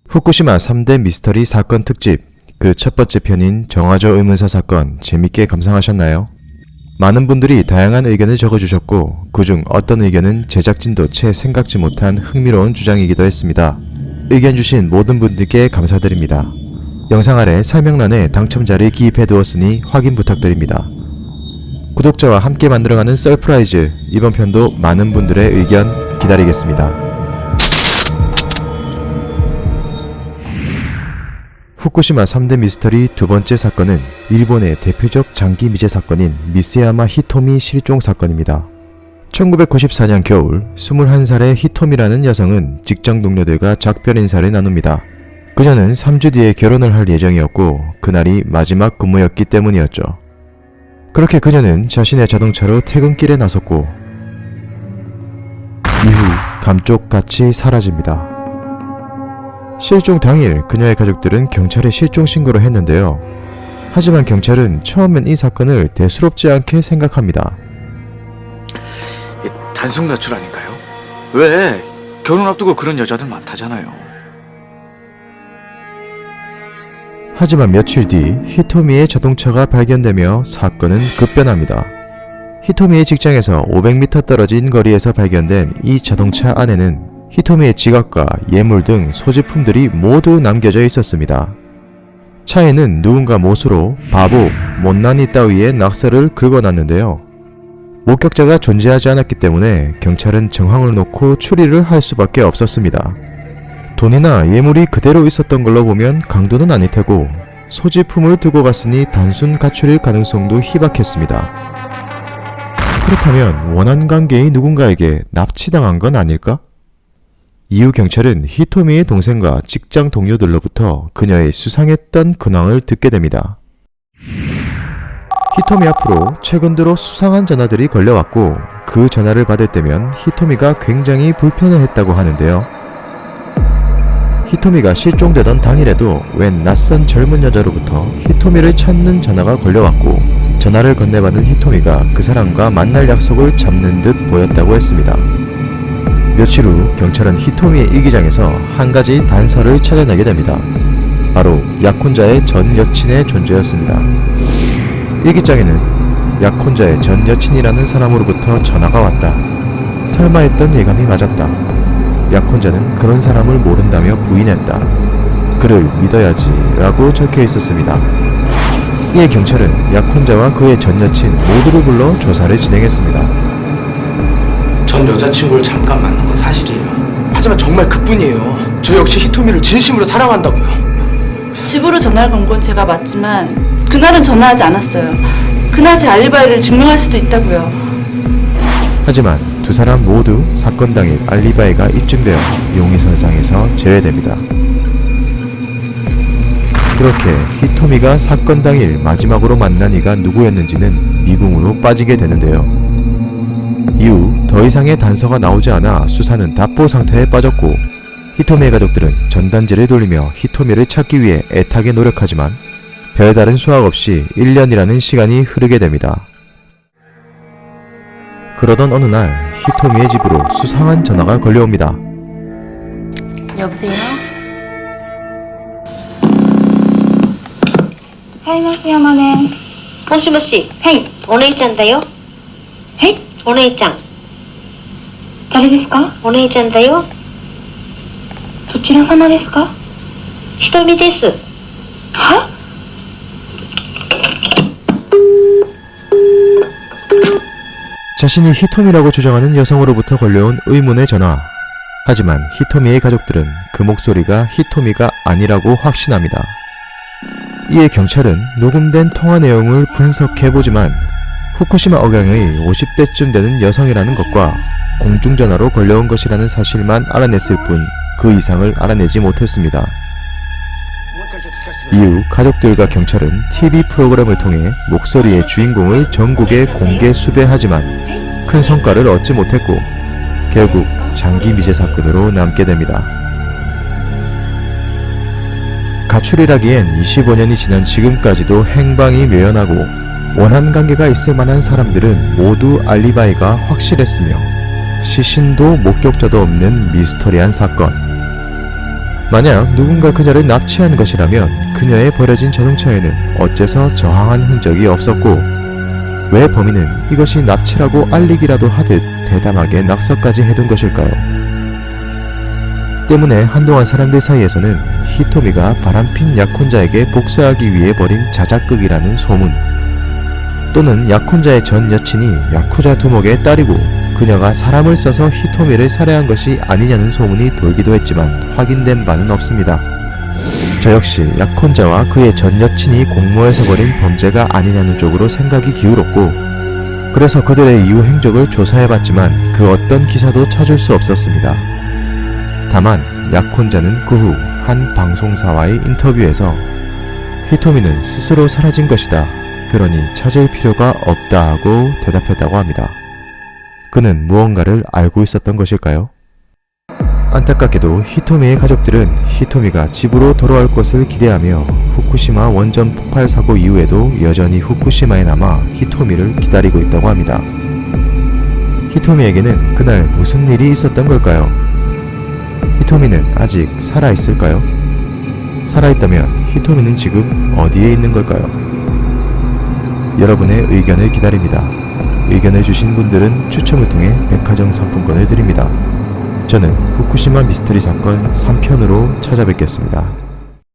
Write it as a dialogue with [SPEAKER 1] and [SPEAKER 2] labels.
[SPEAKER 1] 후쿠시마 3대 미스터리 사건 특집, 그 첫 번째 편인 정화조 의문사 사건 재밌게 감상하셨나요? 많은 분들이 다양한 의견을 적어주셨고 그중 어떤 의견은 제작진도 채 생각지 못한 흥미로운 주장이기도 했습니다. 의견 주신 모든 분들께 감사드립니다. 영상 아래 설명란에 당첨자를 기입해두었으니 확인 부탁드립니다. 구독자와 함께 만들어가는 서프라이즈, 이번 편도 많은 분들의 의견 기다리겠습니다. 후쿠시마 3대 미스터리 두 번째 사건은 일본의 대표적 장기 미제 사건인 미쓰야마 히토미 실종 사건입니다. 1994년 겨울 21살의 히토미라는 여성은 직장 동료들과 작별 인사를 나눕니다. 그녀는 3주 뒤에 결혼을 할 예정이었고 그날이 마지막 근무였기 때문이었죠. 그렇게 그녀는 자신의 자동차로 퇴근길에 나섰고 이후 감쪽같이 사라집니다. 실종 당일 그녀의 가족들은 경찰에 실종 신고를 했는데요. 하지만 경찰은 처음엔 이 사건을 대수롭지 않게 생각합니다.
[SPEAKER 2] 단순 가출 아닐까요? 왜? 결혼 앞두고 그런 여자들 많다잖아요.
[SPEAKER 1] 하지만 며칠 뒤 히토미의 자동차가 발견되며 사건은 급변합니다. 히토미의 직장에서 500m 떨어진 거리에서 발견된 이 자동차 안에는 히토미의 지갑과 예물 등 소지품들이 모두 남겨져 있었습니다. 차에는 누군가 못으로 바보, 못난이 따위의 낙서를 긁어놨는데요. 목격자가 존재하지 않았기 때문에 경찰은 정황을 놓고 추리를 할 수밖에 없었습니다. 돈이나 예물이 그대로 있었던 걸로 보면 강도는 아닐 테고 소지품을 두고 갔으니 단순 가출일 가능성도 희박했습니다. 그렇다면 원한 관계의 누군가에게 납치당한 건 아닐까? 이후 경찰은 히토미의 동생과 직장 동료들로부터 그녀의 수상했던 근황을 듣게 됩니다. 히토미 앞으로 최근 들어 수상한 전화들이 걸려왔고 그 전화를 받을 때면 히토미가 굉장히 불편해했다고 하는데요. 히토미가 실종되던 당일에도 웬 낯선 젊은 여자로부터 히토미를 찾는 전화가 걸려왔고 전화를 건네받은 히토미가 그 사람과 만날 약속을 잡는 듯 보였다고 했습니다. 며칠 후 경찰은 히토미의 일기장에서 한 가지 단서를 찾아내게 됩니다. 바로 약혼자의 전 여친의 존재였습니다. 일기장에는 약혼자의 전 여친이라는 사람으로부터 전화가 왔다. 설마 했던 예감이 맞았다. 약혼자는 그런 사람을 모른다며 부인했다. 그를 믿어야지 라고 적혀 있었습니다. 이에 경찰은 약혼자와 그의 전 여친 모두를 불러 조사를 진행했습니다.
[SPEAKER 3] 전 여자친구를 잠깐 만난 건 사실이에요. 하지만 정말 그뿐이에요. 저 역시 히토미를 진심으로 사랑한다고요.
[SPEAKER 4] 집으로 전화를 건 건 제가 맞지만 그날은 전화하지 않았어요. 그날 제 알리바이를 증명할 수도 있다고요.
[SPEAKER 1] 하지만 두 사람 모두 사건 당일 알리바이가 입증되어 용의선상에서 제외됩니다. 그렇게 히토미가 사건 당일 마지막으로 만난 이가 누구였는지는 미궁으로 빠지게 되는데요. 이후 더 이상의 단서가 나오지 않아 수사는 답보 상태에 빠졌고 히토미의 가족들은 전단지를 돌리며 히토미를 찾기 위해 애타게 노력하지만 별다른 수확 없이 1년이라는 시간이 흐르게 됩니다. 그러던 어느 날 히토미의 집으로 수상한 전화가 걸려옵니다.
[SPEAKER 5] 여보세요?
[SPEAKER 6] はい、増山です。
[SPEAKER 5] もしもし。
[SPEAKER 6] はい、
[SPEAKER 5] お姉ちゃんだよ。
[SPEAKER 6] はい、
[SPEAKER 5] お姉ちゃん。
[SPEAKER 6] 誰ですか？
[SPEAKER 5] お姉ちゃんだよ。
[SPEAKER 6] どちら様ですか？
[SPEAKER 5] ひとみです。
[SPEAKER 6] は？
[SPEAKER 1] 자신이 히토미라고 주장하는 여성으로부터 걸려온 의문의 전화. 하지만 히토미의 가족들은 그 목소리가 히토미가 아니라고 확신합니다. 이에 경찰은 녹음된 통화 내용을 분석해보지만 후쿠시마 억양의 50대쯤 되는 여성이라는 것과 공중전화로 걸려온 것이라는 사실만 알아냈을 뿐 그 이상을 알아내지 못했습니다. 이후 가족들과 경찰은 TV 프로그램을 통해 목소리의 주인공을 전국에 공개 수배하지만 큰 성과를 얻지 못했고 결국 장기 미제 사건으로 남게 됩니다. 가출이라기엔 25년이 지난 지금까지도 행방이 묘연하고 원한 관계가 있을 만한 사람들은 모두 알리바이가 확실했으며 시신도 목격자도 없는 미스터리한 사건. 만약 누군가 그녀를 납치한 것이라면 그녀의 버려진 자동차에는 어째서 저항한 흔적이 없었고 왜 범인은 이것이 납치라고 알리기라도 하듯 대담하게 낙서까지 해둔 것일까요? 때문에 한동안 사람들 사이에서는 히토미가 바람핀 약혼자에게 복수하기 위해 벌인 자작극이라는 소문, 또는 약혼자의 전 여친이 야쿠자 두목의 딸이고 그녀가 사람을 써서 히토미를 살해한 것이 아니냐는 소문이 돌기도 했지만 확인된 바는 없습니다. 저 역시 약혼자와 그의 전 여친이 공모해서 벌인 범죄가 아니냐는 쪽으로 생각이 기울었고, 그래서 그들의 이후 행적을 조사해봤지만 그 어떤 기사도 찾을 수 없었습니다. 다만 약혼자는 그 후 한 방송사와의 인터뷰에서 히토미는 스스로 사라진 것이다, 그러니 찾을 필요가 없다 하고 대답했다고 합니다. 그는 무언가를 알고 있었던 것일까요? 안타깝게도 히토미의 가족들은 히토미가 집으로 돌아올 것을 기대하며 후쿠시마 원전 폭발 사고 이후에도 여전히 후쿠시마에 남아 히토미를 기다리고 있다고 합니다. 히토미에게는 그날 무슨 일이 있었던 걸까요? 히토미는 아직 살아있을까요? 살아있다면 히토미는 지금 어디에 있는 걸까요? 여러분의 의견을 기다립니다. 의견을 주신 분들은 추첨을 통해 백화점 상품권을 드립니다. 저는 후쿠시마 미스터리 사건 3편으로 찾아뵙겠습니다.